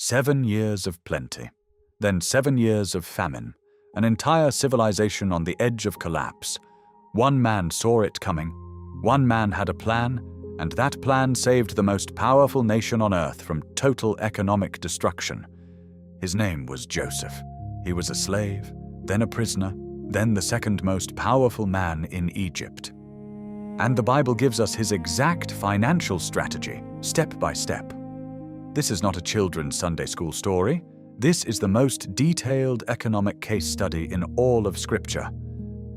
7 years of plenty, then 7 years of famine, an entire civilization on the edge of collapse. One man saw it coming, one man had a plan, and that plan saved the most powerful nation on earth from total economic destruction. His name was Joseph. He was a slave, then a prisoner, then the second most powerful man in Egypt. And the Bible gives us his exact financial strategy, step by step. This is not a children's Sunday school story. This is the most detailed economic case study in all of Scripture,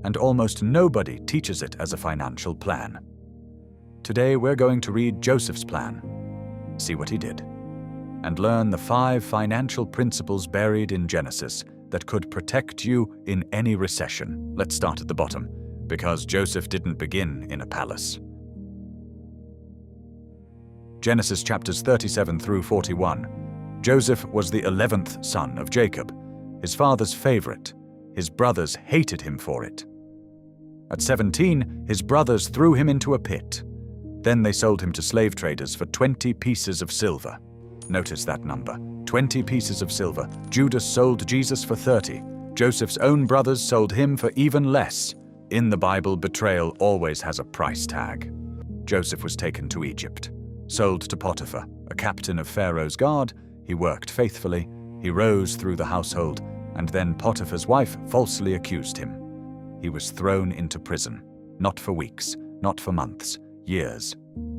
and almost nobody teaches it as a financial plan. Today we're going to read Joseph's plan, see what he did, and learn the 5 financial principles buried in Genesis that could protect you in any recession. Let's start at the bottom, because Joseph didn't begin in a palace. Genesis chapters 37 through 41. Joseph was the 11th son of Jacob, his father's favorite. His brothers hated him for it. At 17, his brothers threw him into a pit. Then they sold him to slave traders for 20 pieces of silver. Notice that number, 20 pieces of silver. Judas sold Jesus for 30. Joseph's own brothers sold him for even less. In the Bible, betrayal always has a price tag. Joseph was taken to Egypt, sold to Potiphar, a captain of Pharaoh's guard. He worked faithfully, he rose through the household, and then Potiphar's wife falsely accused him. He was thrown into prison, not for weeks, not for months, years.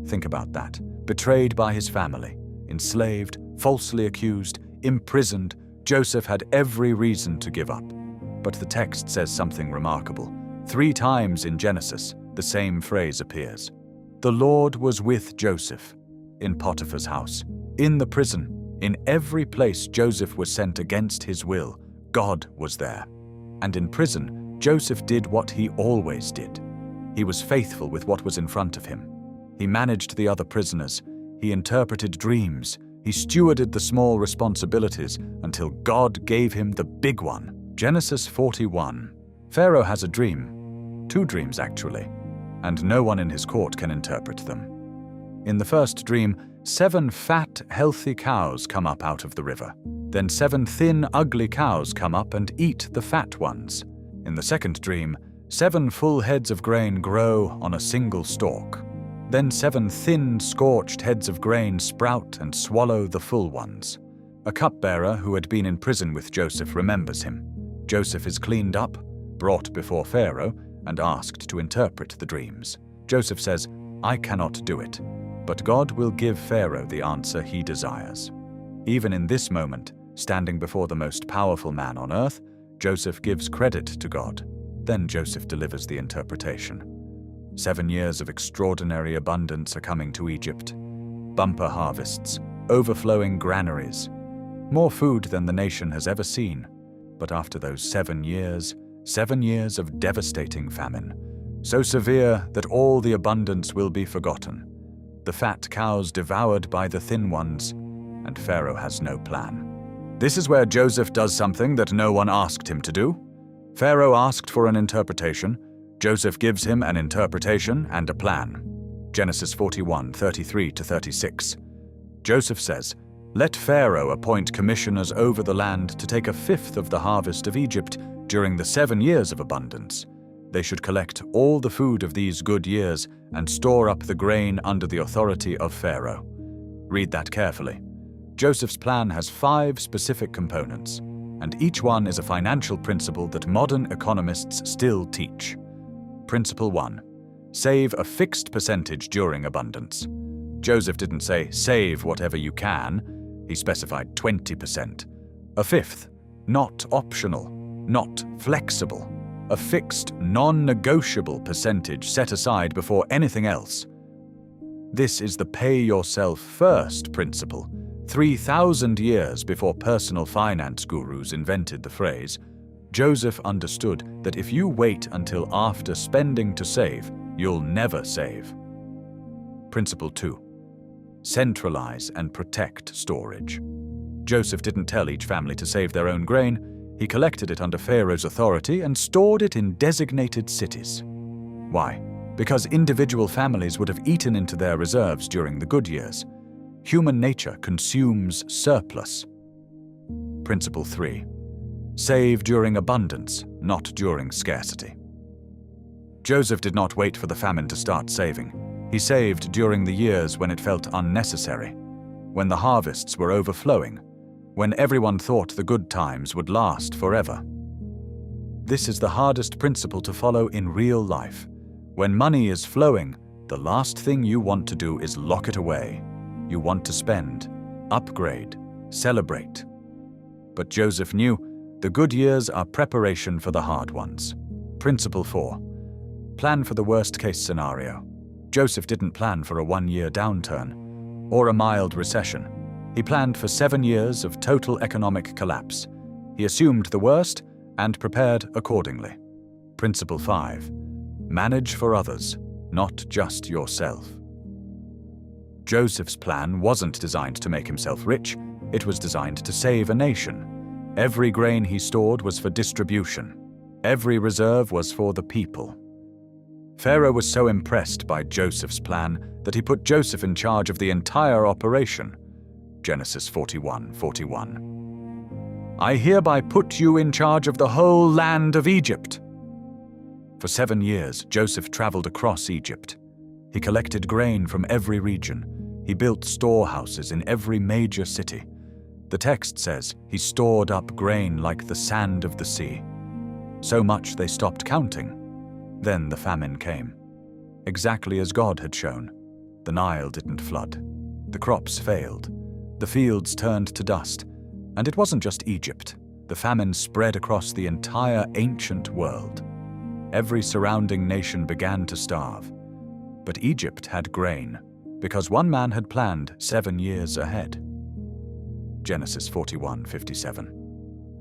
Think about that. Betrayed by his family, enslaved, falsely accused, imprisoned, Joseph had every reason to give up. But the text says something remarkable. 3 times in Genesis, the same phrase appears. The Lord was with Joseph, in Potiphar's house, in the prison, in every place Joseph was sent against his will, God was there. And in prison, Joseph did what he always did. He was faithful with what was in front of him. He managed the other prisoners. He interpreted dreams. He stewarded the small responsibilities until God gave him the big one. Genesis 41. Pharaoh has a dream. 2 dreams, actually. And no one in his court can interpret them. In the first dream, 7 fat, healthy cows come up out of the river. Then 7 thin, ugly cows come up and eat the fat ones. In the second dream, 7 full heads of grain grow on a single stalk. Then 7 thin, scorched heads of grain sprout and swallow the full ones. A cupbearer who had been in prison with Joseph remembers him. Joseph is cleaned up, brought before Pharaoh, and asked to interpret the dreams. Joseph says, "I cannot do it, but God will give Pharaoh the answer he desires." Even in this moment, standing before the most powerful man on earth, Joseph gives credit to God. Then Joseph delivers the interpretation. 7 years of extraordinary abundance are coming to Egypt. Bumper harvests, overflowing granaries, more food than the nation has ever seen. But after those 7 years, 7 years of devastating famine, so severe that all the abundance will be forgotten. The fat cows devoured by the thin ones, and Pharaoh has no plan. This is where Joseph does something that no one asked him to do. Pharaoh asked for an interpretation. Joseph gives him an interpretation and a plan. Genesis 41, 33-36. Joseph says, "Let Pharaoh appoint commissioners over the land to take 1/5 of the harvest of Egypt during the 7 years of abundance. They should collect all the food of these good years and store up the grain under the authority of Pharaoh." Read that carefully. Joseph's plan has 5 specific components, and each one is a financial principle that modern economists still teach. Principle 1. Save a fixed percentage during abundance. Joseph didn't say, "Save whatever you can." He specified 20%. A 1/5, not optional, not flexible. A fixed, non-negotiable percentage set aside before anything else. This is the pay yourself first principle. 3,000 years before personal finance gurus invented the phrase, Joseph understood that if you wait until after spending to save, you'll never save. Principle 2. Centralize and protect storage. Joseph didn't tell each family to save their own grain. He collected it under Pharaoh's authority and stored it in designated cities. Why? Because individual families would have eaten into their reserves during the good years. Human nature consumes surplus. Principle 3. Save during abundance, not during scarcity. Joseph did not wait for the famine to start saving. He saved during the years when it felt unnecessary, when the harvests were overflowing, when everyone thought the good times would last forever. This is the hardest principle to follow in real life. When money is flowing, the last thing you want to do is lock it away. You want to spend, upgrade, celebrate. But Joseph knew the good years are preparation for the hard ones. Principle 4. Plan for the worst-case scenario. Joseph didn't plan for a 1-year downturn or a mild recession. He planned for 7 years of total economic collapse. He assumed the worst and prepared accordingly. Principle 5. Manage for others, not just yourself. Joseph's plan wasn't designed to make himself rich. It was designed to save a nation. Every grain he stored was for distribution. Every reserve was for the people. Pharaoh was so impressed by Joseph's plan that he put Joseph in charge of the entire operation. Genesis 41:41. I hereby put you in charge of the whole land of Egypt. For 7 years, Joseph traveled across Egypt. He collected grain from every region. He built storehouses in every major city. The text says he stored up grain like the sand of the sea. So much they stopped counting. Then the famine came. Exactly as God had shown. The Nile didn't flood. The crops failed. The fields turned to dust. And it wasn't just Egypt. The famine spread across the entire ancient world. Every surrounding nation began to starve. But Egypt had grain, because one man had planned 7 years ahead. Genesis 41:57.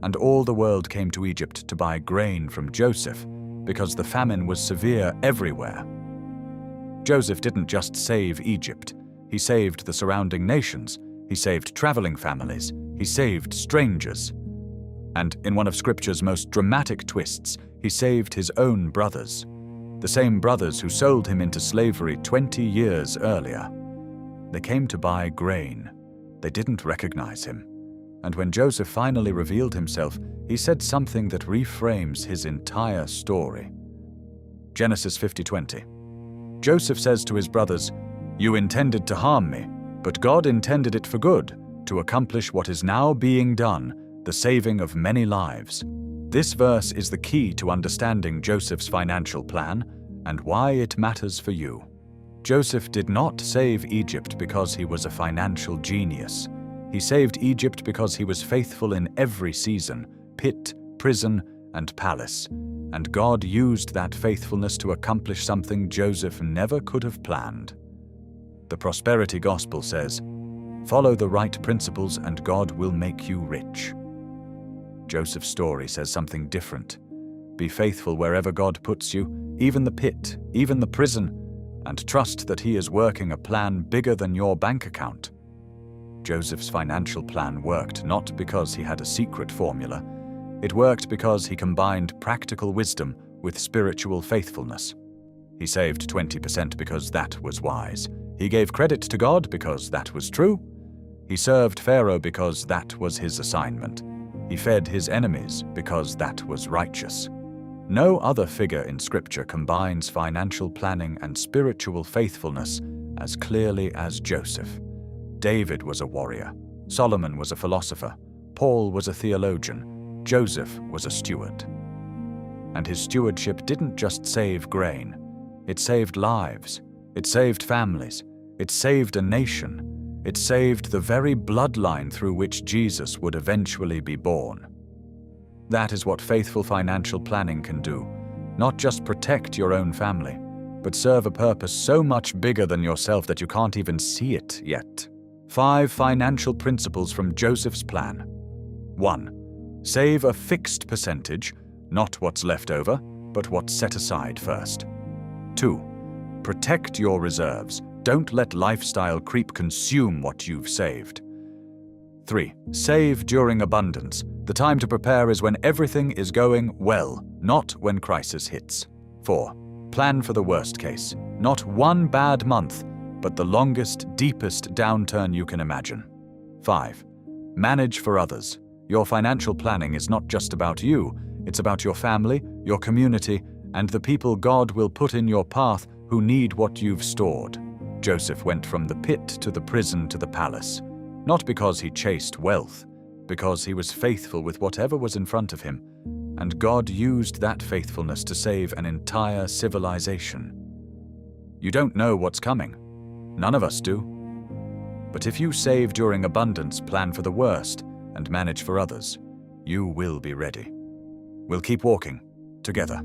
And all the world came to Egypt to buy grain from Joseph, because the famine was severe everywhere. Joseph didn't just save Egypt. He saved the surrounding nations. He saved traveling families. He saved strangers. And in one of Scripture's most dramatic twists, he saved his own brothers, the same brothers who sold him into slavery 20 years earlier. They came to buy grain. They didn't recognize him. And when Joseph finally revealed himself, he said something that reframes his entire story. Genesis 50:20. Joseph says to his brothers, "You intended to harm me, but God intended it for good, to accomplish what is now being done, the saving of many lives." This verse is the key to understanding Joseph's financial plan and why it matters for you. Joseph did not save Egypt because he was a financial genius. He saved Egypt because he was faithful in every season, pit, prison, and palace. And God used that faithfulness to accomplish something Joseph never could have planned. The prosperity gospel says, "Follow the right principles and God will make you rich." Joseph's story says something different. Be faithful wherever God puts you, even the pit, even the prison, and trust that He is working a plan bigger than your bank account. Joseph's financial plan worked not because he had a secret formula. It worked because he combined practical wisdom with spiritual faithfulness. He saved 20% because that was wise. He gave credit to God because that was true. He served Pharaoh because that was his assignment. He fed his enemies because that was righteous. No other figure in Scripture combines financial planning and spiritual faithfulness as clearly as Joseph. David was a warrior. Solomon was a philosopher. Paul was a theologian. Joseph was a steward. And his stewardship didn't just save grain. It saved lives. It saved families. It saved a nation. It saved the very bloodline through which Jesus would eventually be born. That is what faithful financial planning can do. Not just protect your own family, but serve a purpose so much bigger than yourself that you can't even see it yet. 5 financial principles from Joseph's plan. 1. Save a fixed percentage, not what's left over, but what's set aside first. 2. Protect your reserves. Don't let lifestyle creep consume what you've saved. 3. Save during abundance. The time to prepare is when everything is going well, not when crisis hits. 4. Plan for the worst case. Not one bad month, but the longest, deepest downturn you can imagine. 5. Manage for others. Your financial planning is not just about you, it's about your family, your community, and the people God will put in your path who need what you've stored. Joseph went from the pit to the prison to the palace, not because he chased wealth, because he was faithful with whatever was in front of him, and God used that faithfulness to save an entire civilization. You don't know what's coming. None of us do. But if you save during abundance, plan for the worst, and manage for others, you will be ready. We'll keep walking together.